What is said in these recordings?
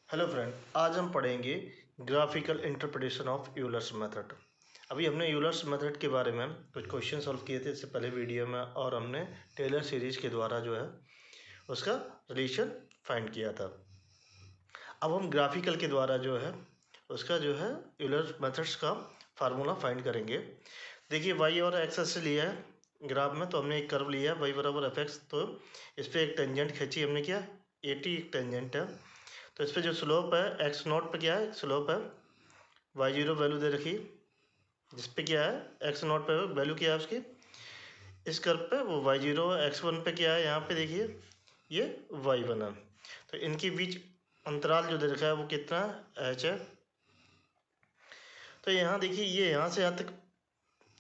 Hello friend, आज हम पढ़ेंगे graphical interpretation of Euler's method. अभी हमने यूलर्स मेथड के बारे में कुछ क्वेश्चन सॉल्व किए थे इससे पहले वीडियो में, और हमने टेलर सीरीज के द्वारा जो है उसका रिलेशन फाइंड किया था। अब हम ग्राफिकल के द्वारा जो है उसका जो है यूलर मेथड्स का फार्मूला फाइंड करेंगे। देखिए, वाई और एक्स से लिया है ग्राफ में, तो हमने एक कर्व लिया वाई बराबर एफ एक्स, तो इस पर एक टेंजेंट खींची हमने, क्या 80 एक टेंजेंट है। तो इस पर जो स्लोप है एक्स नॉट पे क्या है स्लोप है, वाई जीरो वैल्यू दे रखी, जिस पे क्या है एक्स नॉट पे वैल्यू क्या है उसकी, इस कर्व पे वो वाई जीरो है। एक्स वन पे क्या है, यहाँ पे देखिए ये वाई वन है। तो इनके बीच अंतराल जो दे रखा है वो कितना है, एच है। तो यहाँ देखिए ये यहाँ से यहाँ तक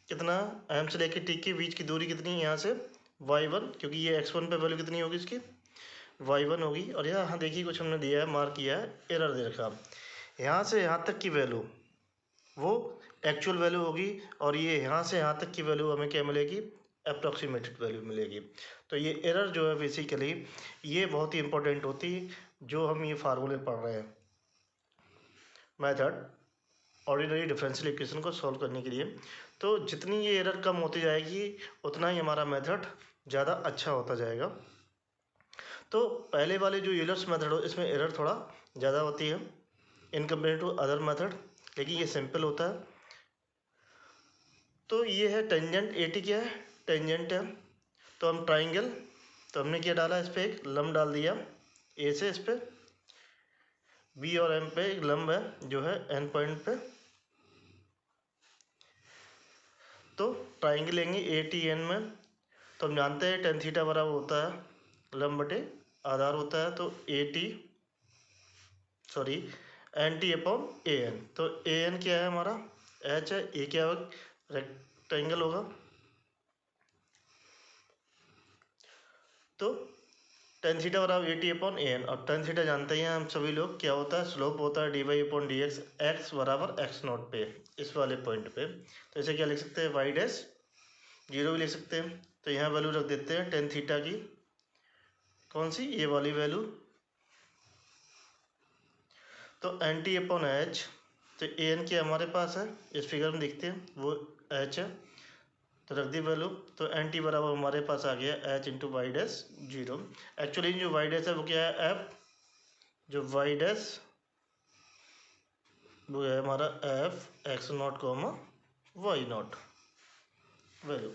कितना, एम से लेकर टी के बीच की दूरी कितनी है, यहाँ से वाई वन, क्योंकि ये एक्स वन पे वैल्यू कितनी होगी इसकी, वाई वन होगी। और यहाँ देखिए कुछ हमने दिया है, मार्क किया है, एरर दे रखा, यहाँ से यहाँ तक की वैल्यू वो एक्चुअल वैल्यू होगी, और ये यहाँ से यहाँ तक की वैल्यू हमें क्या मिलेगी, अप्रॉक्सीमेटेड वैल्यू मिलेगी। तो ये एरर जो है बेसिकली ये बहुत ही इंपॉर्टेंट होती है जो हम ये फार्मूले पढ़ रहे हैं मेथड ऑर्डिनरी डिफरेंशियल इक्वेशन को सॉल्व करने के लिए। तो जितनी ये एरर कम होती जाएगी उतना ही हमारा मेथड ज़्यादा अच्छा होता जाएगा। तो पहले वाले जो यूलर्स मेथड हो इसमें एरर थोड़ा ज़्यादा होती है in compare to other method, लेकिन ये सिंपल होता है। तो ये है टेंजेंट, 80 क्या है टेंजेंट है। तो हम ट्राइंगल, तो हमने क्या डाला, इस पर एक लंब डाल दिया, ए से इस पर बी और एम पे एक लंब है जो है एन पॉइंट पे। तो ट्राइंगल लेंगे ए टी एन में, तो हम जानते हैं टेन थीटा बराबर होता है लंब बटे आधार होता है, तो A T sorry N T upon A N. तो ए एन क्या है हमारा एच है, ए क्या होगा रेक्टेंगल होगा। तो टेन थीटा बराबर A T upon A N, और टेन थीटा जानते हैं हम सभी लोग क्या होता है, स्लोप होता है D Y upon D X, X बराबर एक्स नॉट पे, इस वाले पॉइंट पे। तो इसे क्या लिख सकते हैं, वाई डैश जीरो भी लिख सकते हैं। तो यहाँ वैल्यू रख देते हैं टेन थीटा की, कौन सी, ये वाली वैल्यू। तो एन टी अपॉन एच, तो ए एन की हमारे पास है, इस फिगर में देखते हैं वो एच है, तो रख दी वैल्यू। तो एन टी बराबर हमारे पास आ गया H into Y dash zero. Actually जो वाई डैश है वो क्या है एफ, जो वाई डैश वो है हमारा F X not comma Y not value.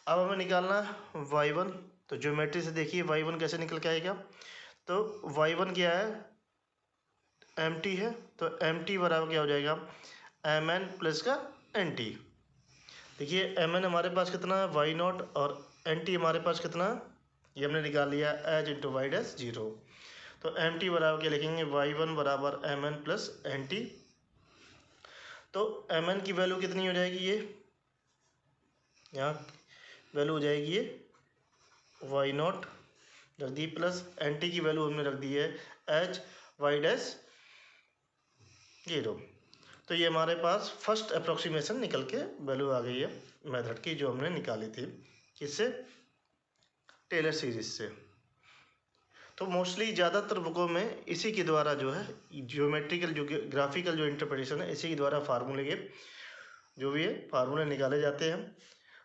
अब हमें निकालना है वाई वन। तो ज्योमेट्री से देखिए वाई वन कैसे निकल के आएगा। तो वाई वन क्या है एम टी है, तो एम टी बराबर क्या हो जाएगा एम एन प्लस का एन टी। देखिए एम एन हमारे पास कितना है वाई नॉट, और एन टी हमारे पास कितना है, ये हमने निकाल लिया H into Y dash zero. तो एम टी बराबर क्या लिखेंगे, वाई वन बराबर M N plus N T. तो एम एन की वैल्यू कितनी हो जाएगी, ये यहाँ वैल्यू हो जाएगी ये वाई नॉट रख दी, प्लस एन टी की वैल्यू हमने रख दी है एच वाई डैश जीरो। तो ये हमारे पास फर्स्ट अप्रोक्सीमेशन निकल के वैल्यू आ गई है मेथड की, जो हमने निकाली थी किससे, टेलर सीरीज से। तो मोस्टली ज़्यादातर बुकों में इसी के द्वारा जो है ज्योमेट्रिकल जो ग्राफिकल जो इंटरप्रिटेशन है इसी के द्वारा फार्मूले के जो भी है फार्मूले निकाले जाते हैं।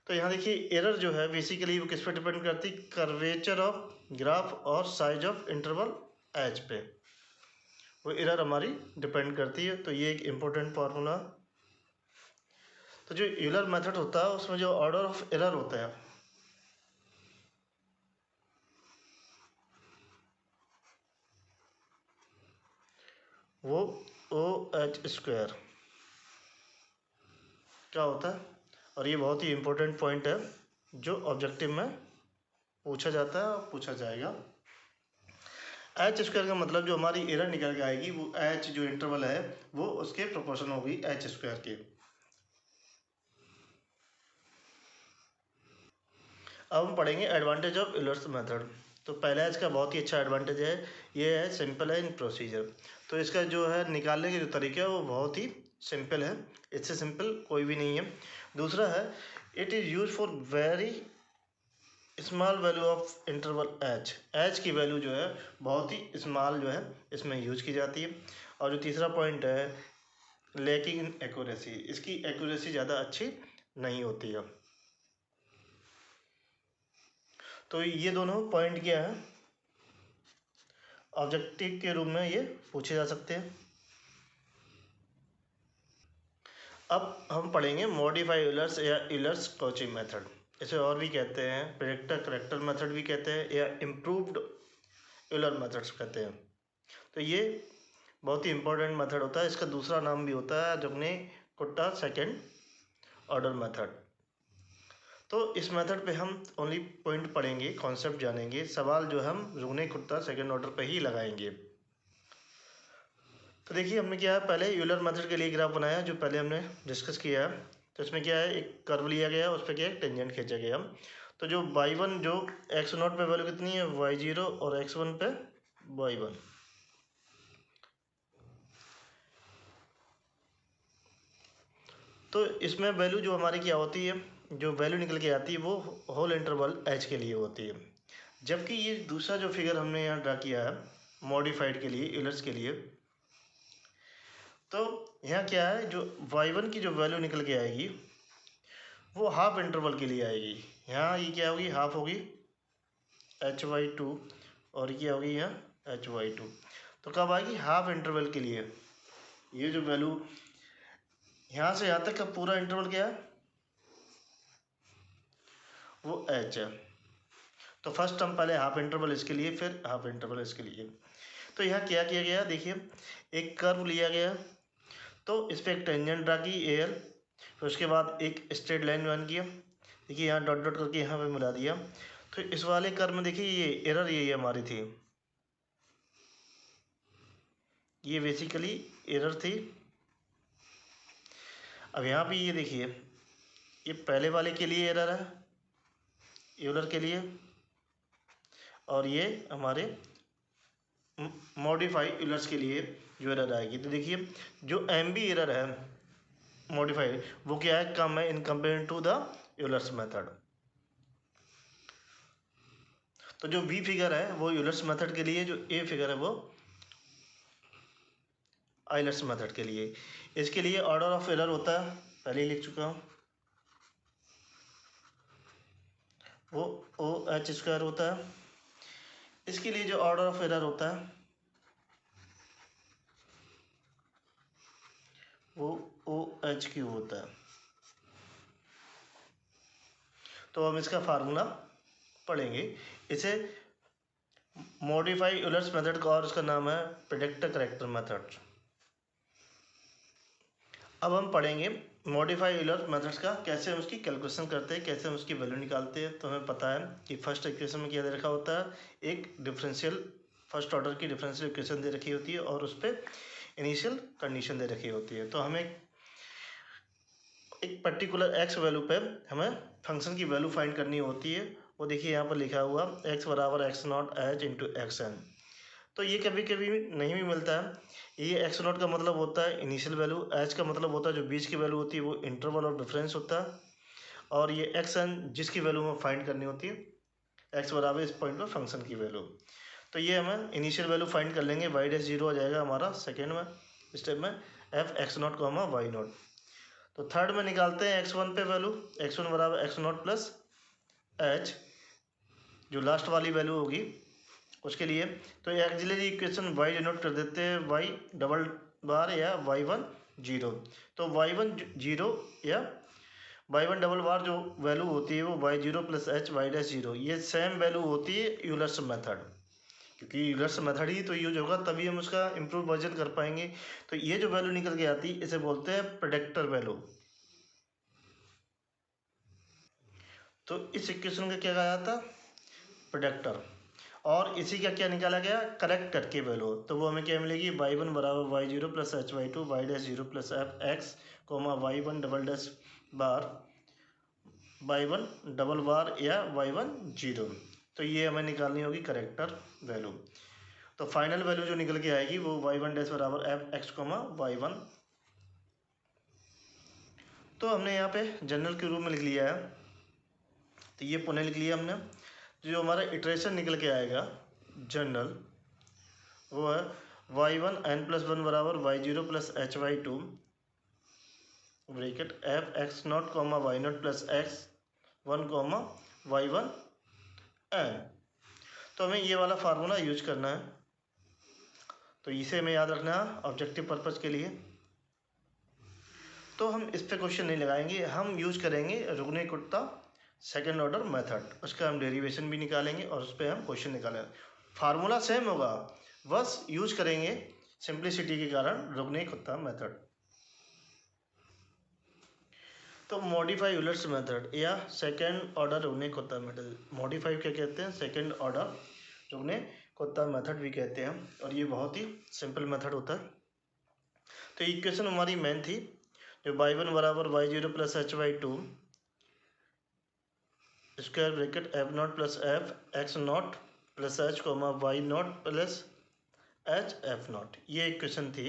तो यहाँ देखिए एरर जो है बेसिकली वो किस पर डिपेंड करती है, कर्वेचर ऑफ ग्राफ और साइज ऑफ इंटरवल एच पे वो एरर हमारी डिपेंड करती है। तो ये एक इम्पोर्टेंट फार्मूला। तो जो यूलर मेथड होता है उसमें जो ऑर्डर ऑफ एरर होता है वो ओ एच स्क्वायर क्या होता है, और ये बहुत ही इम्पोर्टेंट पॉइंट है जो ऑब्जेक्टिव में पूछा जाता है और पूछा जाएगा। एच स्क्वायर का मतलब जो हमारी एरर निकल के आएगी वो एच जो इंटरवल है वो उसके प्रोपोर्शन होगी एच स्क्वायर के। अब हम पढ़ेंगे एडवांटेज ऑफ यूलर्स मेथड। तो पहला इसका बहुत ही अच्छा एडवांटेज है, ये है सिंपल है इन प्रोसीजर। तो इसका जो है निकालने के जो तरीका है वो बहुत ही सिंपल है, इससे सिंपल कोई भी नहीं है। दूसरा है it is use for very small value of interval H की वैल्यू जो है बहुत ही स्मॉल जो है इसमें यूज की जाती है। और जो तीसरा पॉइंट है लैकिंग इन एक्यूरेसी, इसकी एक्यूरेसी ज़्यादा अच्छी नहीं होती है। तो ये दोनों पॉइंट क्या है ऑब्जेक्टिव के रूप में ये पूछे जा सकते हैं। अब हम पढ़ेंगे मॉडिफाई यूलर्स या यूलर्स कॉची मेथड। इसे और भी कहते हैं प्रेडिक्टर करेक्टर मेथड भी कहते हैं या इम्प्रूव्ड यूलर मेथड्स कहते हैं। तो ये बहुत ही इंपॉर्टेंट मेथड होता है। इसका दूसरा नाम भी होता है जुगने कुट्टा सेकेंड ऑर्डर मेथड। तो इस मेथड पे हम ओनली पॉइंट पढ़ेंगे, कॉन्सेप्ट जानेंगे, सवाल जो हम जुगने कुट्टा सेकेंड ऑर्डर पे ही लगाएंगे। तो देखिए हमने क्या है पहले यूलर मेथड के लिए ग्राफ बनाया जो पहले हमने डिस्कस किया है। तो इसमें क्या है एक कर्व लिया गया उस पर क्या है टेंजेंट खींचा गया। तो जो y1 जो x0 पे वैल्यू कितनी है y0 और x1 पे y1। तो इसमें वैल्यू जो हमारी क्या होती है, जो वैल्यू निकल के आती है वो होल इंटरवल h के लिए होती है। जबकि ये दूसरा जो फिगर हमने यहाँ ड्रा किया है मॉडिफाइड के लिए यूलर्स के लिए, तो यहाँ क्या है जो y1 की जो वैल्यू निकल के आएगी वो हाफ इंटरवल के लिए आएगी। यहाँ ये क्या होगी हाफ होगी hy2 और ये क्या होगी यहाँ hy2। तो कब आएगी हाफ इंटरवल के लिए। ये जो वैल्यू यहाँ से यहाँ तक का पूरा इंटरवल क्या है वो h है। तो फर्स्ट हम पहले हाफ इंटरवल इसके लिए फिर हाफ इंटरवल इसके लिए। तो यहाँ क्या किया गया देखिए एक कर्व लिया गया तो इस पर एक टेंजेंट ड्रा की एल, फिर उसके बाद एक स्ट्रेट लाइन बन किया। देखिए यहाँ डॉट डॉट करके यहाँ पे मिला दिया। तो इस वाले कर्व में देखिए ये एरर ये हमारी थी, ये बेसिकली एरर थी। अब यहाँ पे ये देखिए ये पहले वाले के लिए एरर है यूलर के लिए, और ये हमारे मॉडिफाई यूलर्स के लिए जो एरर आएगी। तो देखिए जो एमबी एरर है मॉडिफाई वो क्या है कम है in compare to the Euler's method. तो जो बी फिगर है वो यूलर्स मेथड के लिए, जो ए फिगर है वो आइलर्स मेथड के लिए। इसके लिए ऑर्डर ऑफ एरर होता है पहले ही लिख चुका हूँ, वो OH² होता है। इसके लिए जो ऑर्डर ऑफ एरर होता है वो OH³ होता है। तो हम इसका फार्मूला पढ़ेंगे। इसे मॉडिफाई यूलर्स मेथड का और इसका नाम है प्रेडिक्टर करेक्टर मेथड। अब हम पढ़ेंगे मॉडिफाई यूलर मेथड्स का कैसे हम उसकी कैलकुलेशन करते हैं, कैसे हम उसकी वैल्यू निकालते हैं। तो हमें पता है कि फर्स्ट इक्वेशन में क्या दे रखा होता है एक डिफरेंशियल फर्स्ट ऑर्डर की डिफरेंशियल इक्वेशन दे रखी होती है और उस पर इनिशियल कंडीशन दे रखी होती है। तो हमें एक पर्टिकुलर एक्स वैल्यू पे हमें फंक्शन की वैल्यू फाइंड करनी होती है। वो देखिए यहाँ पर लिखा हुआ x बराबर x0 h इंटू xn। तो ये कभी कभी नहीं भी मिलता है। ये x0 का मतलब होता है इनिशियल वैल्यू, h का मतलब होता है जो बीच की वैल्यू होती है वो इंटरवल और डिफरेंस होता है, और ये xn जिसकी वैल्यू हमें फाइंड करनी होती है x बराबर इस पॉइंट पर फंक्शन की वैल्यू। तो ये हमें इनिशियल वैल्यू फाइंड कर लेंगे y'0 हो जाएगा हमारा सेकेंड में स्टेप में f x0 y0। तो थर्ड में निकालते हैं x1 पे वैल्यू, x1 बराबर x0 प्लस h जो लास्ट वाली वैल्यू होगी उसके लिए। तो ये एक्सिलरी इक्वेशन y डिनोट कर देते हैं y डबल बार या y1 0। तो y1 0 या y1 डबल बार जो वैल्यू होती है वो y0 प्लस h y'0 ये सेम वैल्यू होती है यूलर्स मेथड, क्योंकि यूलर्स मेथड ही तो यूज होगा तभी हम उसका इम्प्रूव वर्जन कर पाएंगे। तो ये जो वैल्यू निकल के आती है इसे बोलते हैं प्रेडिक्टर वैल्यू। तो इस इक्वेशन का क्या कहा जाता प्रेडिक्टर, और इसी का क्या निकाला गया करेक्टर की वैल्यू। तो वो हमें क्या मिलेगी y1 बराबर y0 plus hy2 y'0 plus fx comma y1 double dash bar y1 double bar या y1 0। तो ये हमें निकालनी होगी करेक्टर वैल्यू। तो फाइनल वैल्यू जो निकल के आएगी वो y1 डैश बराबर fx कोमा y1। तो हमने यहाँ पे जनरल के रूप में लिख लिया है, तो ये पुनः लिख लिया हमने। जो हमारा इटरेशन निकल के आएगा जनरल, वो है y1 n+1 बराबर y0 plus hy2 bracket f x not comma y not plus x1 comma y1 n। तो हमें ये वाला फार्मूला यूज करना है, तो इसे हमें याद रखना है ऑब्जेक्टिव पर्पज़ के लिए। तो हम इस पे क्वेश्चन नहीं लगाएंगे, हम यूज करेंगे रुग्ने-कुत्ता सेकेंड ऑर्डर मेथड, उसका हम डेरिवेशन भी निकालेंगे और उस पर हम क्वेश्चन निकालेंगे। फार्मूला सेम होगा, बस यूज करेंगे सिंप्लिसिटी के कारण रुग्ने-कुत्ता मेथड। तो मॉडिफाई यूलर्स मेथड या सेकेंड ऑर्डर रुग्ने-कुत्ता मेथड, मॉडिफाई क्या कहते हैं, सेकेंड ऑर्डर रुग्ने-कुत्ता मेथड भी कहते हैं, और ये बहुत ही सिंपल मेथड होता है। तो इक्वेशन हमारी मेन थी जो y1 बराबर y0 plus hy2 square bracket f not plus f x not plus h comma y not plus h f not, ये इक्वेशन थी।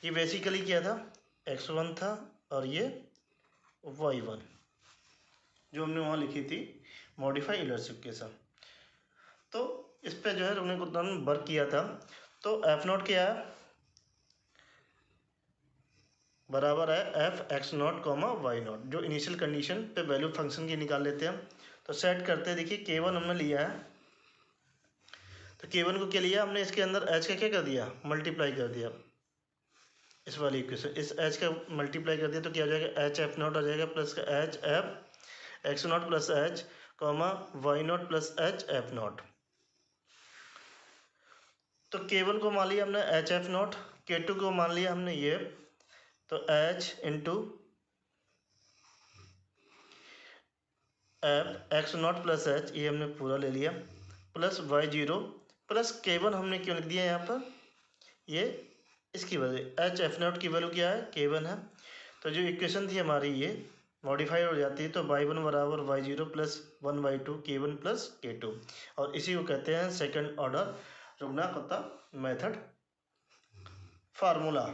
ये बेसिकली क्या था, x1 था और ये y1 जो हमने वहाँ लिखी थी मॉडिफाई यूलर्स इक्वेशन। तो इस पे जो है हमने कुछ वर्क किया था। तो f नॉट क्या है, बराबर है F X not comma Y not, जो इनिशियल कंडीशन पे वैल्यू फंक्शन की निकाल लेते हैं। तो सेट करते हैं, देखिए k1 हमने लिया है, तो k1 को क्या लिया हमने, इसके अंदर h का क्या कर दिया, मल्टीप्लाई कर दिया, इस वाली इक्वेशन इस h का मल्टीप्लाई कर दिया, तो क्या हो जाएगा एच एफ नॉट आ जाएगा प्लस का H F X not plus H comma Y not plus H F not. तो k1 को मान लिया हमने एच एफ नॉट, k2 को मान लिया हमने ये, तो h into F X not plus H, ये हमने पूरा ले लिया, प्लस y0 प्लस k1 हमने क्यों लिख दिया यहाँ पर, ये इसकी वजह एच एफ नॉट की वैल्यू क्या है, k1 है। तो जो इक्वेशन थी हमारी ये मॉडिफाई हो जाती है, तो y1 बराबर y0 plus 1/2 k1 plus k2, और इसी को कहते हैं सेकंड ऑर्डर रुग्ना-कुत्ता मेथड फार्मूला।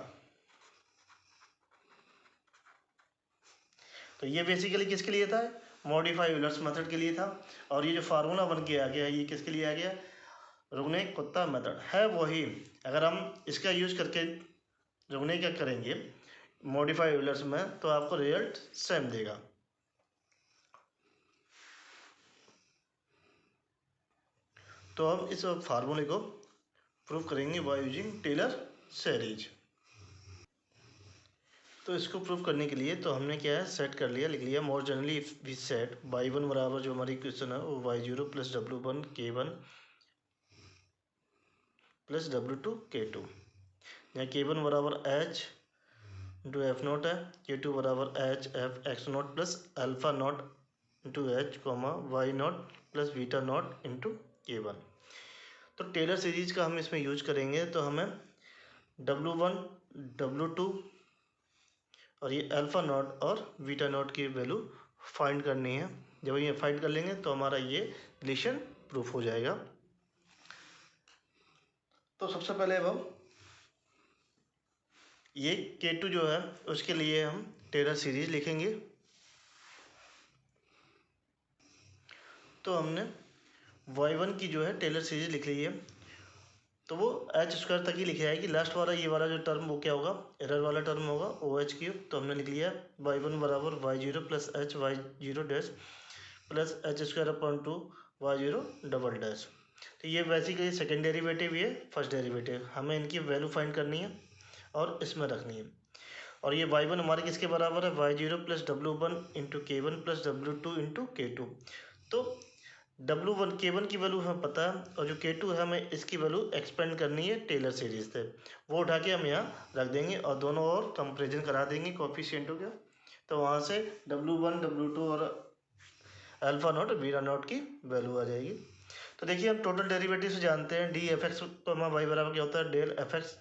तो ये बेसिकली किसके लिए था, मॉडिफाई यूलर्स मेथड के लिए था, और ये जो फार्मूला बन के आ गया ये किसके लिए आ गया, रुग्ने-कुत्ता मेथड है वही। अगर हम इसका यूज करके रुग्ने क्या करेंगे मॉडिफाई यूलर्स में, तो आपको रिजल्ट सेम देगा। तो हम इस फार्मूले को प्रूव करेंगे बाय यूजिंग टेलर सीरीज। तो इसको प्रूव करने के लिए तो हमने क्या है सेट कर लिया, लिख लिया more generally if we set y1 बराबर जो हमारी इक्वेशन है वो y0 plus w1 k1 plus w2 k2, यहाँ k1 बराबर h इंटू एफ नॉट है, k2 बराबर h F X not plus alpha not into h comma Y not plus beta not into k1। तो Taylor series का हम इसमें use करेंगे, तो हमें w1 w2 और ये अल्फ़ा नॉट और बीटा नॉट की वैल्यू फाइंड करनी है। जब ये फाइंड कर लेंगे तो हमारा ये रिलेशन प्रूफ हो जाएगा। तो सबसे पहले अब हम ये K2 जो है उसके लिए हम टेलर सीरीज लिखेंगे। तो हमने y1 की जो है टेलर सीरीज लिख ली है, तो वो एच स्क्वायर तक ही लिखे आएगी, लास्ट वाला ये वाला जो टर्म वो क्या होगा, एरर वाला टर्म होगा OH3। तो हमने लिख लिया y1 बराबर y0 plus h y0 dash plus h square upon 2 y0 double dash. तो ये बेसिकली सेकेंड डेरिवेटिव, ये फर्स्ट डेरिवेटिव, हमें इनकी वैल्यू फाइंड करनी है और इसमें रखनी है। और ये y1 हमारे किसके बराबर है, y0 plus w1 into k1 plus w2 into k2। तो w1 k1 की वैल्यू हमें पता है, और जो k2 है हमें इसकी वैल्यू एक्सपेंड करनी है टेलर सीरीज से, वो उठा के हम यहाँ रख देंगे और दोनों और कंपेरिजन करा देंगे कोफिशिएंटों के। तो वहाँ से w1 w2 और अल्फ़ा नॉट बीटा नॉट की वैल्यू आ जाएगी। तो देखिए हम टोटल डेरिवेटिव से जानते हैं डी एफ एक्स वाई बराबर क्या होता है, del F X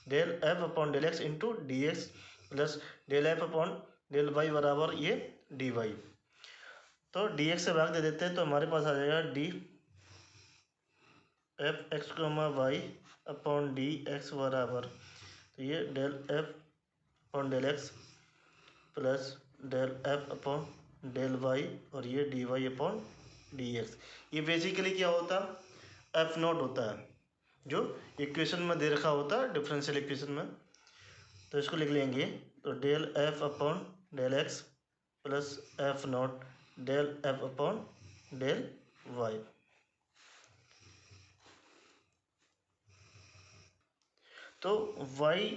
del F upon del X into D X plus del F upon del Y बराबर ये डी वाई। तो डी एक्स से भाग दे देते हैं, तो हमारे पास आ जाएगा D F X Y upon D X बराबर, तो ये del F upon del X plus del F upon del Y और ये D Y upon D X. ये बेसिकली क्या होता है, एफ नॉट होता है जो इक्वेशन में दे रखा होता है डिफरेंशियल इक्वेशन में। तो इसको लिख लेंगे, तो del F upon del X plus F not del F upon del Y. तो वाई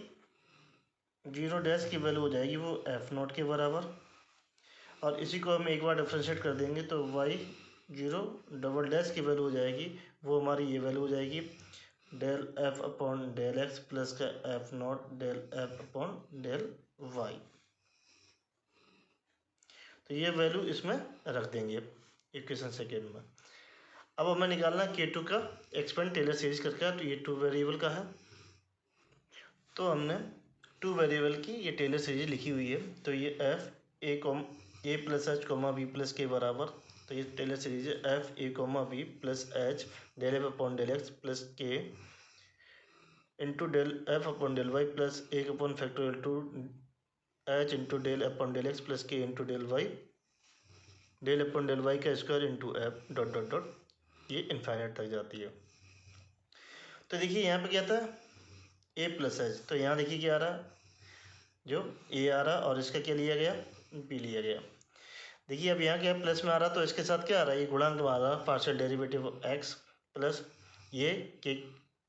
जीरो डैश की वैल्यू हो जाएगी वो एफ नॉट के बराबर, और इसी को हम एक बार डिफ्रेंशिएट कर देंगे तो वाई जीरो डबल डैश की वैल्यू हो जाएगी, वो हमारी ये वैल्यू हो जाएगी del F upon del X plus का F not del F upon del Y. तो ये वैल्यू इसमें रख देंगे इक्वेशन सेकेंड में। अब हमें निकालना के टू का एक्सपेंड टेलर सीरीज करके, तो ये टू वेरिएबल का है, तो हमने टू वेरिएबल की ये टेलर सीरीज लिखी हुई है। तो ये F A plus H comma B plus K बराबर, तो ये टेलर सीरीज है F A comma B plus H del F upon del X plus K into del F upon del Y plus एक upon factorial two H into del upon del X plus K into del Y del upon del Y का square into F dot dot dot, ये infinite तक जाती है। तो देखिए यहाँ पे क्या था ए प्लस एच, तो यहाँ देखिए क्या आ रहा है, जो ए आ रहा और इसका क्या लिया गया, बी लिया गया। देखिए अब यहाँ क्या प्लस में आ रहा, तो इसके साथ क्या आ रहा है, ये गुणांक में आ रहा पार्शियल डेरिवेटिव एक्स प्लस ये के,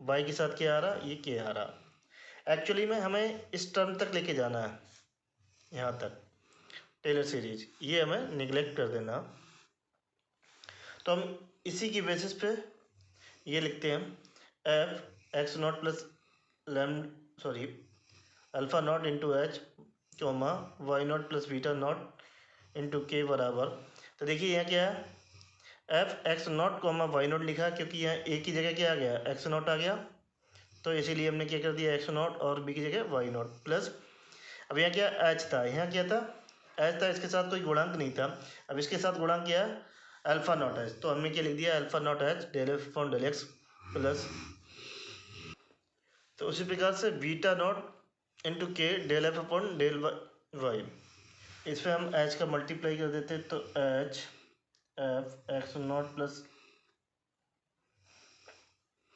वाई के साथ क्या आ रहा, ये के आ रहा। एक्चुअली में हमें इस टर्म तक लेके जाना है, यहाँ तक टेलर सीरीज, ये हमें निगलेक्ट कर देना। तो हम इसी की बेसिस पे ये लिखते हैं F X not plus lam sorry alpha not into H comma Y not plus beta not into K बराबर। तो देखिए यहाँ क्या है, F X not comma Y not लिखा क्योंकि यहाँ ए की जगह क्या आ गया, एक्स नॉट आ गया, तो इसीलिए हमने क्या कर दिया एक्स नॉट और बी की जगह वाई नॉट प्लस। अब यहाँ क्या एच था, यहाँ क्या था एच था, इसके साथ कोई गुणांक नहीं था। अब इसके साथ गुणांक क्या है अल्फ़ा नॉट एच, तो हमने क्या लिख दिया alpha not H del F upon del X plus, तो उसी प्रकार से beta not into K del F upon del Y. इस पर हम एच का मल्टीप्लाई कर देते, तो H F X not plus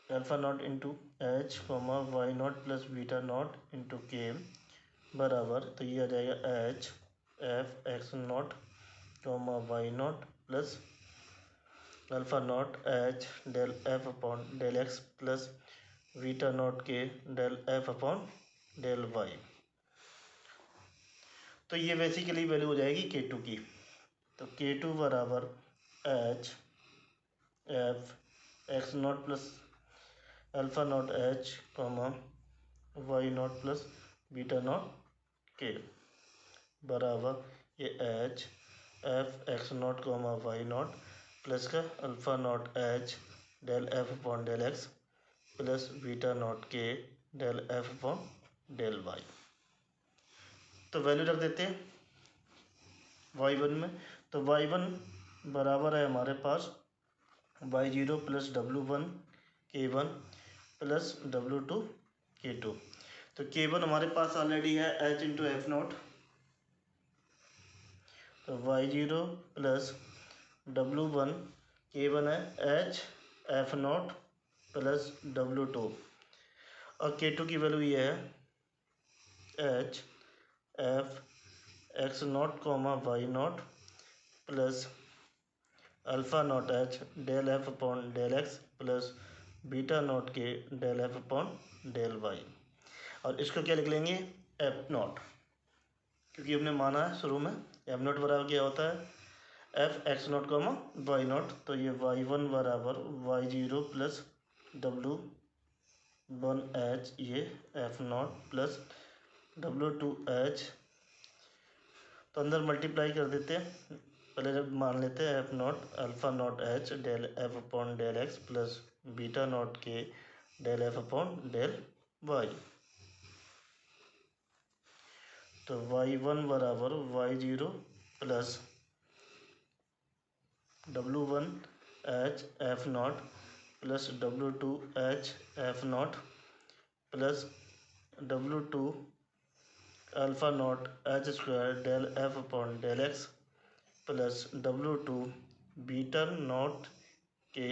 alpha not into H comma Y not plus beta not into K बराबर, तो ये आ जाएगा H F X not comma Y not plus alpha not H del F upon del X plus beta naught K del F upon del Y. तो ये basically value हो जाएगी के टू की। तो के टू बराबर H F X not plus alpha not H comma Y not plus beta naught K बराबर ये H F X not comma Y not plus का alpha not H del F upon del X plus beta naught K del F upon del Y. तो value रख देते हैं Y one में, तो Y one बराबर है हमारे पास Y zero plus W one K one plus W two K two. तो के वन हमारे पास ऑलरेडी है एच इंटू एफ नॉट, तो Y zero plus W one K one है H F naught plus W two, और K two की value ये है H F X not comma Y not plus alpha not H del F upon del X plus beta naught K del F upon del Y. और इसको क्या लिख लेंगे F not, क्योंकि हमने माना है शुरू में एफ नॉट बराबर क्या होता है F X not comma Y naught. तो ये वाई वन बराबर Y zero plus W one H ये F naught plus W two H, तो अंदर मल्टीप्लाई कर देते हैं, पहले जब मान लेते हैं F naught alpha not H del F upon del X plus beta naught K del F upon del Y. तो वाई वन बराबर Y zero plus W one H F naught plus W two H F naught plus W two alpha not H square del F upon del X plus W two beta naught K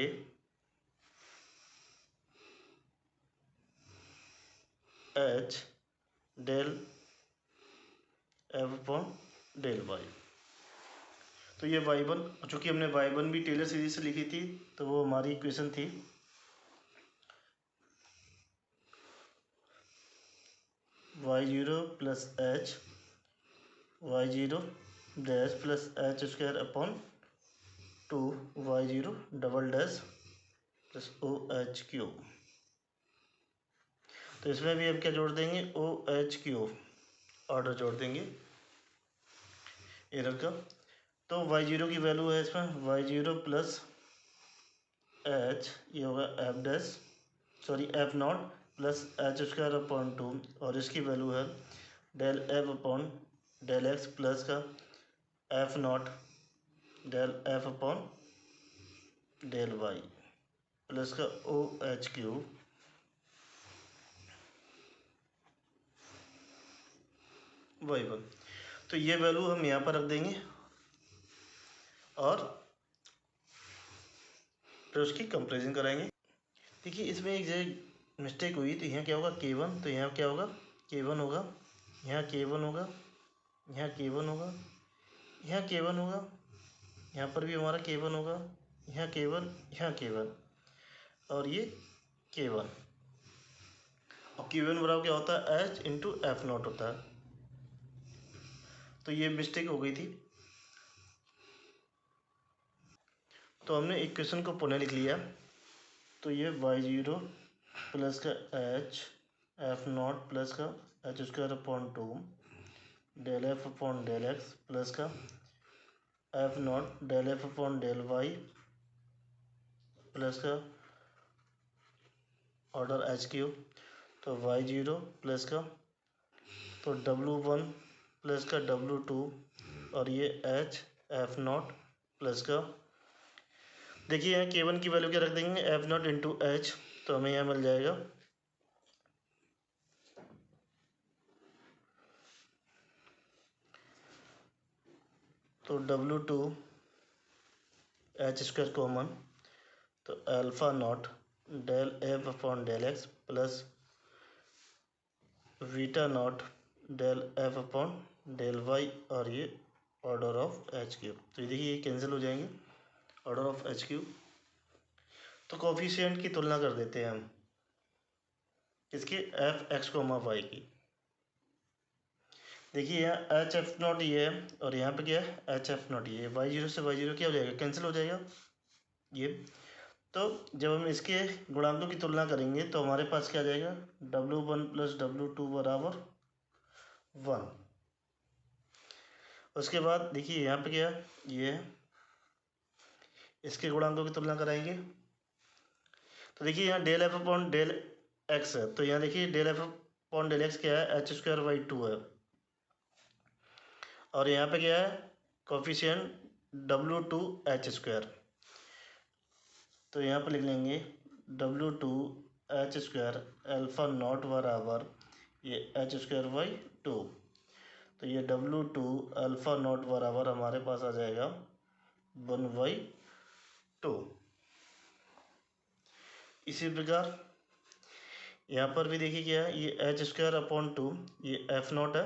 H del F upon del Y. तो ये y1, चूँकि हमने y1 भी Taylor series से लिखी थी तो वो हमारी इक्वेशन थी y0 plus H y0 dash plus H square upon 2 y0 double dash plus O H cube. तो इसमें भी हम क्या जोड़ देंगे, ओ एच क्यूब ऑर्डर जोड़ देंगे एरर का। तो y0 की वैल्यू है इसमें y0 प्लस एच, ये होगा F dash sorry F naught plus H square upon 2 और इसकी वैल्यू है del F upon del X plus का F not del F upon del Y plus का ओ एच क्यूब y1। तो ये वैल्यू हम यहाँ पर रख देंगे और फिर उसकी कंपेरिजन कराएंगे। देखिए इसमें एक जगह मिस्टेक हुई, तो यहाँ क्या होगा K1, तो यहाँ क्या होगा K1 होगा, यहाँ K1 होगा, यहाँ K1 होगा, यहाँ K1 होगा, यहाँ पर भी हमारा K1 होगा, यहाँ K1, यहाँ K1 और ये K1। और K1 बराबर क्या होता है H इंटू एफ नॉट होता है। तो ये मिस्टेक हो गई थी, तो हमने इक्वेशन को पुनः लिख लिया। तो ये y0 प्लस का एच एफ नॉट प्लस का H square upon 2 del F upon del X plus का F not del F upon del Y plus का ऑर्डर एच क्यूब। तो y0 प्लस का तो W1 प्लस का W2 और ये एच एफ नॉट प्लस का, देखिए यहाँ K1 की वैल्यू क्या रख देंगे एफ नॉट इंटू एच, तो हमें यहाँ मिल जाएगा तो W2 एच स्क्वायर कॉमन, तो alpha not del F upon del X plus beta not del F upon del Y और ये ऑर्डर ऑफ एच क्यूब। तो ये देखिए ये कैंसिल हो जाएंगे ऑर्डर ऑफ एच क्यूब। तो कोफिशिएंट की तुलना कर देते हैं हम इसके एफ एक्स कोमा वाई की। देखिए यहाँ एच एफ नॉट ये है और यहाँ पे क्या है एच एफ नॉट ये, y0 से y0 क्या हो जाएगा कैंसिल हो जाएगा ये। तो जब हम इसके गुणांकों की तुलना करेंगे तो हमारे पास क्या आ जाएगा W1 प्लस W2 बराबर 1। उसके बाद देखिए यहाँ पे क्या है ये है, इसके गुणांकों की तुलना कराएंगे तो देखिए यहाँ del F upon del X है, तो यहाँ देखिए del F upon del X क्या है एच स्क्वायर बाई 2 है और यहाँ पे क्या है कोफिशिएंट W2 एच स्क्वायर, तो यहाँ पर लिख लेंगे W2 H square alpha not बराबर ये एच स्क्वायर बाई 2। तो ये W2 अल्फ़ा नॉट बराबर हमारे पास आ जाएगा 1/2। इसी प्रकार यहाँ पर भी देखिए क्या है ये एच स्क्वायर अपॉन 2 ये एफ नॉट है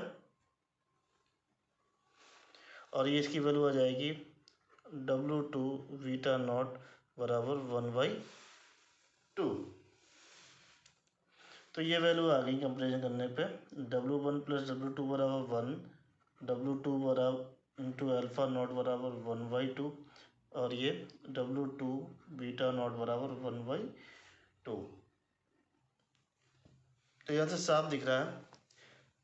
और ये इसकी वैल्यू आ जाएगी W2 बीटा नॉट बराबर 1/2। तो ये वैल्यू आ गई कंपेरिजन करने पे W1 प्लस W2 बराबर 1, W2 बराबर इंटू अल्फ़ा नॉट बराबर 1/2 और ये W2 बीटा नॉट बराबर 1/2। तो यहाँ से साफ दिख रहा है,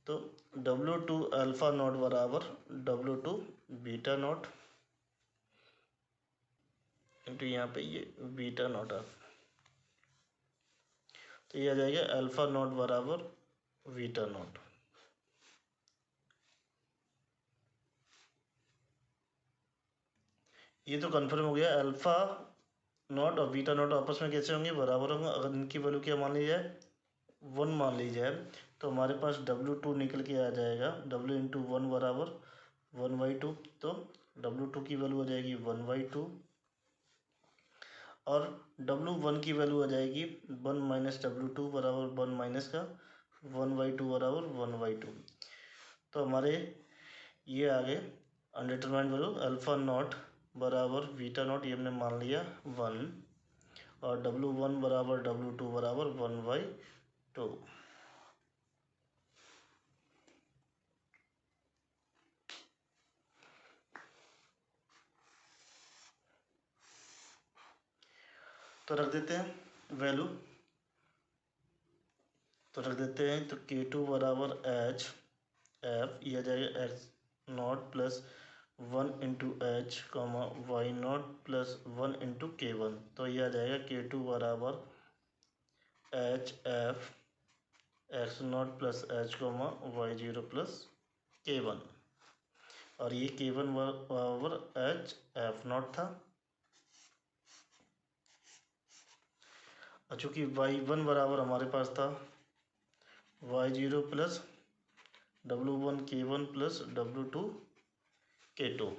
तो W2 अल्फ़ा नॉट बराबर W2 बीटा नॉट इंटू यहाँ पे ये बीटा नॉट है, तो ये आ जाएगा अल्फ़ा नॉट बराबर बीटा नॉट। ये तो कन्फर्म हो गया अल्फ़ा नॉट और बीटा नॉट आपस में कैसे होंगे बराबर होंगे। अगर इनकी वैल्यू क्या मान ली जाए 1 मान ली जाए तो हमारे पास W2 निकल के आ जाएगा W इंटू 1 बराबर 1/2। तो W2 की वैल्यू आ जाएगी 1/2 और W1 की वैल्यू आ जाएगी 1 माइनस W2 बराबर 1 माइनस का 1/2 बराबर 1/2। तो हमारे ये आ गए अनडिटरमाइंड वैल्यू। अल्फ़ा नॉट बराबर बीटा नॉट, ये हमने मान लिया 1, और W1 बराबर W2 बराबर 1/2। तो रख देते हैं वैल्यू, तो रख देते हैं। तो K2 बराबर H F, ये आ जाएगा X not plus 1 into H comma Y not plus 1 into K1। तो ये आ जाएगा K2 बराबर H F X not plus H comma Y0 plus K1, और ये K1 बराबर एच एफ नॉट था। और चूँकि Y1 बराबर हमारे पास था Y0 plus W1 K1 plus W2 K2,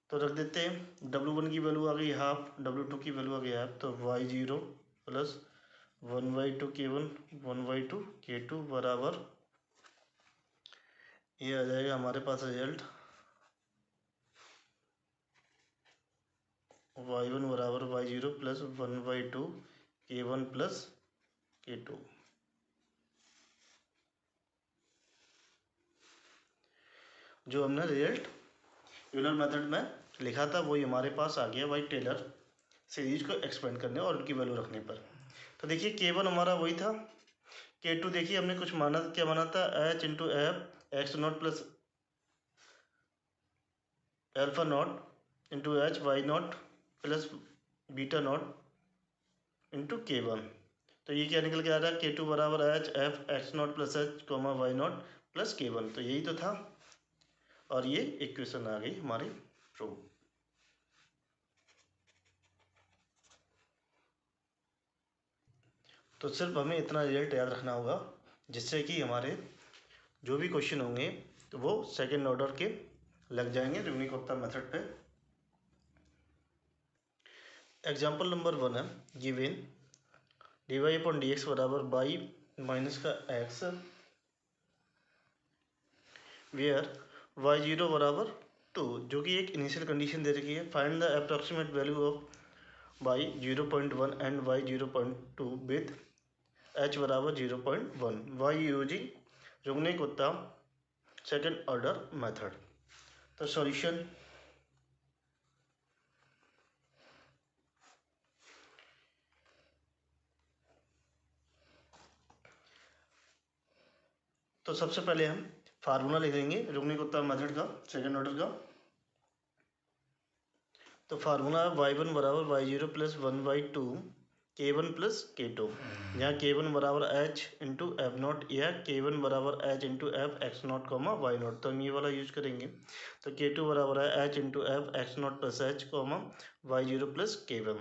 तो रख देते हैं। W1 की वैल्यू आ गई हाफ, W2 की वैल्यू आ गई हाफ, तो Y0 प्लस 1/2 K1 1/2 K2 बराबर, ये आ जाएगा हमारे पास रिजल्ट Y1 बराबर Y0 plus 1/2 K1 plus K2। जो हमने रिजल्ट यूलर मेथड में लिखा था वही हमारे पास आ गया भाई, टेलर सीरीज को एक्सपेंड करने और उनकी वैल्यू रखने पर। तो देखिए K1 हमारा वही था, K2 देखिए हमने कुछ माना, क्या माना था, H into F X not plus alpha naught into H Y not plus beta not into K1। तो ये क्या निकल के आ रहा है, K2 बराबर H F X not plus H comma Y not plus K1। तो यही तो था, और ये इक्वेशन आ गई हमारी ट्रू। तो सिर्फ हमें इतना रिजल्ट याद रखना होगा, जिससे कि हमारे जो भी क्वेश्चन होंगे तो वो सेकंड ऑर्डर के लग जाएंगे रुगनी-कोफ्ता मेथड पे। एग्जाम्पल नंबर 1 है, गिवन dy/dx बराबर बाई माइनस का एक्स, वेयर y0 बराबर 2, जो कि एक इनिशियल कंडीशन दे रखी है। Find the approximate value of y 0.1 and y 0.2 with h बराबर 0.1 y using Runge Kutta second order method. तो सॉल्यूशन, तो सबसे पहले हम फार्मूला लिख देंगे रुगनी-कोफ्ता मेथड का सेकंड ऑर्डर का। तो फार्मूला है y1 बराबर y0 plus 1/2 K1 plus K2, जहाँ K1 बराबर h इंटू एफ नॉट या K1 बराबर h into F X not comma Y naught, तो हम ये वाला यूज करेंगे। तो K2 बराबर है h into F X not plus H comma Y0 plus K1।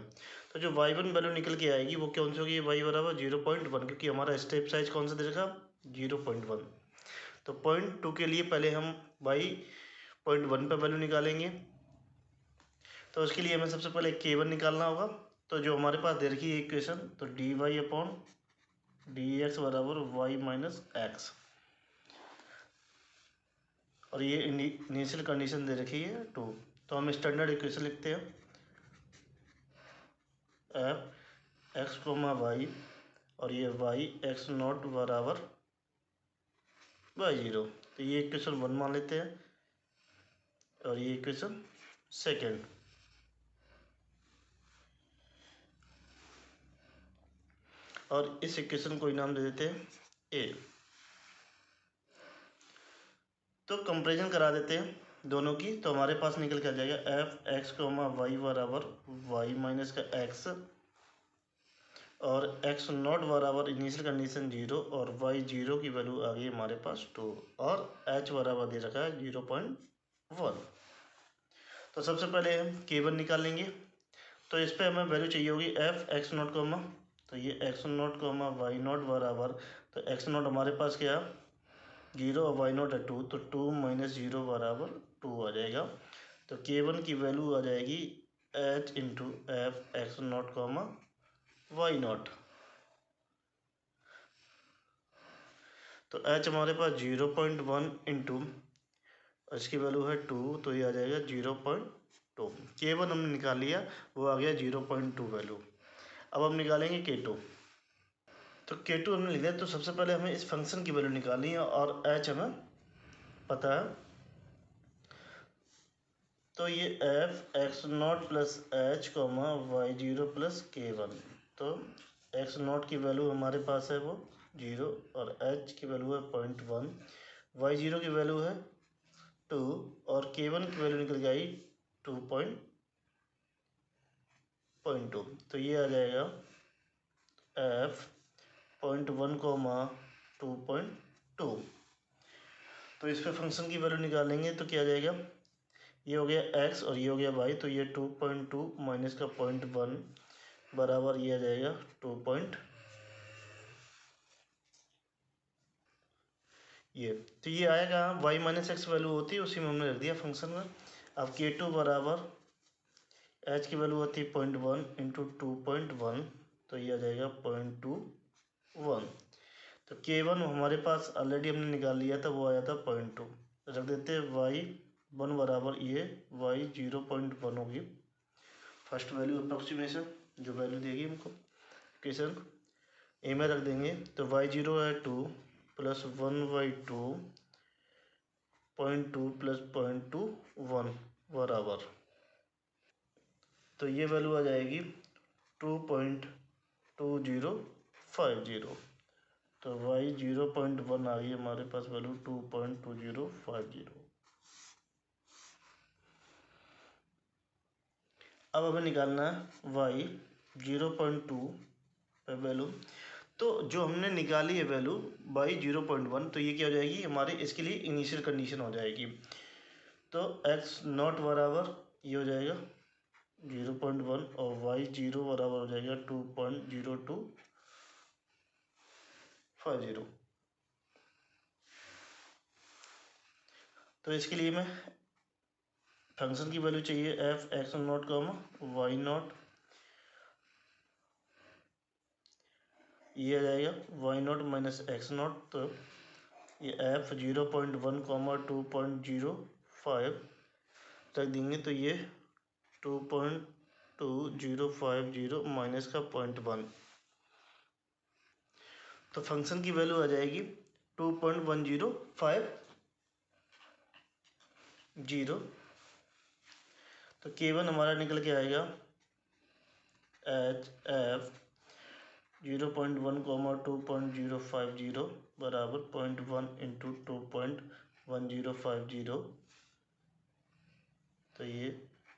तो जो y1 वैल्यू निकल के आएगी वो कौन सी होगी, y बराबर 0.1, क्योंकि हमारा स्टेप साइज कौन सा दे रखा 0.1। तो 0.2 के लिए पहले हम y 0.1 पर वैल्यू निकालेंगे। तो उसके लिए हमें सबसे पहले K1 निकालना होगा। तो जो हमारे पास दे रखी है इक्वेशन, तो dy/dx बराबर y माइनस एक्स, और ये इनिशियल कंडीशन दे रखी है 2। तो हम स्टैंडर्ड इक्वेशन लिखते हैं एफ एक्स कोमा वाई, और ये y एक्स नॉट बराबर y0। तो ये इक्वेशन 1 मान लेते हैं, और ये इक्वेशन सेकेंड। और इस इक्वेशन को नाम दे देते हैं ए। तो कंपेरिजन करा देते हैं दोनों की। तो हमारे पास निकल के आ जाएगा एफ एक्स कोमा वाई बराबर वाई माइनस का एक्स, और एक्स नॉट बराबर इनिशियल कंडीशन 0, और वाई 0 की वैल्यू आ गई हमारे पास 2, और एच बराबर दे रखा है 0.1। तो सबसे पहले हम K1 निकालेंगे। तो इस पर हमें वैल्यू चाहिए होगी एफ एक्स नॉट कोमा, तो ये X not comma Y naught बराबर, तो एक्स नॉट हमारे पास क्या 0 और वाई नॉट है 2, तो 2 माइनस 0 बराबर 2 आ जाएगा। तो K1 की वैल्यू आ जाएगी H into F X not comma Y naught. तो एच हमारे पास 0.1 इंटू इसकी वैल्यू है 2, तो ये आ जाएगा 0.2। K1 हमने निकाल लिया, वो आ गया 0.2 वैल्यू। अब हम निकालेंगे K2। तो K2 हमने लिख दिया, तो सबसे पहले हमें इस फंक्शन की वैल्यू निकालनी है और h हमें पता है। तो ये F X not plus H comma Y zero plus K1। तो एक्स नॉट की वैल्यू हमारे पास है वो 0 और h की वैल्यू है 0.1, वाई जीरो की वैल्यू है 2 और K1 की वैल्यू निकल गई 2.2। तो ये आ जाएगा एफ 0.1 कॉमा 2.2। तो इस पे फंक्शन की वैल्यू निकालेंगे तो क्या आ जाएगा, ये हो गया x और ये हो गया y, तो ये 2.2 माइनस का 0.1 बराबर ये आ जाएगा 2 पॉइंट ये। तो ये आएगा y माइनस एक्स वैल्यू होती है, उसी में हमने रख दिया फंक्शन में। अब K2 बराबर h की वैल्यू होती है 0.1 इंटू 2.1, तो ये आ जाएगा 0.21। तो K1 हमारे पास ऑलरेडी हमने निकाल लिया था, वो आया था 0.2। रख देते हैं y1 बराबर ये y 0.1 होगी फर्स्ट वैल्यू अप्रोक्सीमेशन, जो वैल्यू देगी हमको क्वेश्चन ए में रख देंगे। तो y0 है 2 प्लस 1/2 0.2 प्लस 0.21 बराबर, तो ये वैल्यू आ जाएगी 2.2050। तो y 0.1 आ गई हमारे पास वैल्यू 2.2050। अब हमें निकालना है y 0.2 पे वैल्यू। तो जो हमने निकाली है वैल्यू y 0.1, तो ये क्या हो जाएगी हमारे इसके लिए इनिशियल कंडीशन हो जाएगी। तो x नॉट बराबर ये हो जाएगा 0.1 और y 0 बराबर हो जाएगा 2.0250। तो इसके लिए मैं फंक्शन की वैल्यू चाहिए F X not comma Y naught, ये आ जाएगा Y naught minus X naught. तो ये एफ 0.1 कॉमा 2.05 रख देंगे, तो ये 2.2050 माइनस का 0.1। तो फंक्शन की वैल्यू आ जाएगी 2.1050। तो K1 हमारा निकल के आएगा एच एफ 0.1 कॉमा 2.050 बराबर 0.1 इंटू 2.1050। तो ये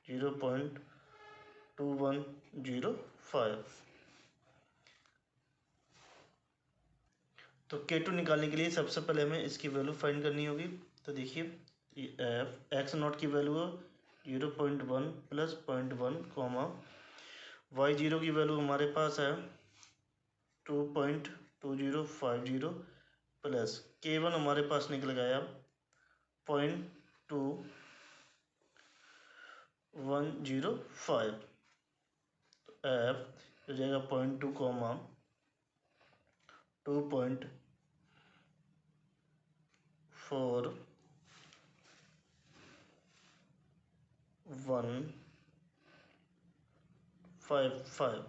0.2105। तो K2 निकालने के लिए सबसे पहले हमें इसकी वैल्यू फाइंड करनी होगी। तो देखिए ये एफ एक्स नॉट की वैल्यू है 0.1 प्लस 0.1 कॉमा वाई जीरो की वैल्यू हमारे पास है 2.2050 प्लस K1 हमारे पास निकल गया 0.2105। तो एफ हो जाएगा 0.2 कॉमा 2.4155।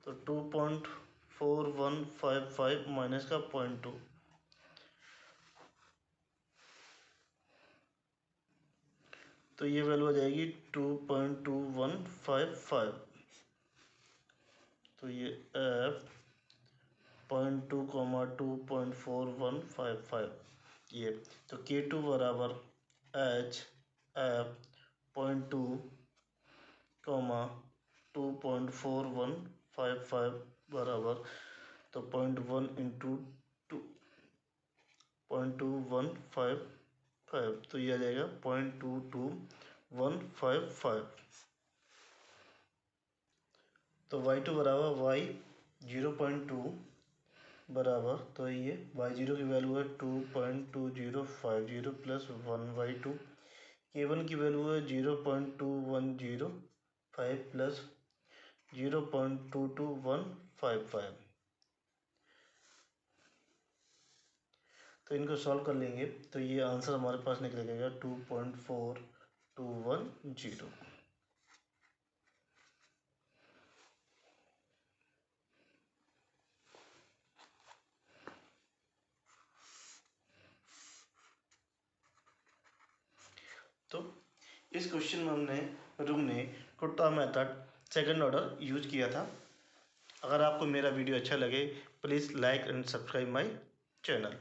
तो 2.4155 माइनस का 0.2, तो ये वैल्यू आ जाएगी 2.2155। तो ये एफ 0.2 कॉमा 2.4155 ये। तो K2 बराबर एच एफ 0.2 कॉमा 2.4155 बराबर, तो 0.1 इंटू 2.2155, तो ये आ जाएगा 0.22155। तो y2 बराबर y 0.2 बराबर, तो ये y0 की वैल्यू है 2.2050 प्लस 1/2 K1 की वैल्यू है 0.2105 प्लस 0.22155। तो इनको सॉल्व कर लेंगे तो ये आंसर हमारे पास निकलेगा 2.4210। तो इस क्वेश्चन में हमने रुंगने कुट्टा मेथड सेकंड ऑर्डर यूज किया था। अगर आपको मेरा वीडियो अच्छा लगे please like and subscribe my channel.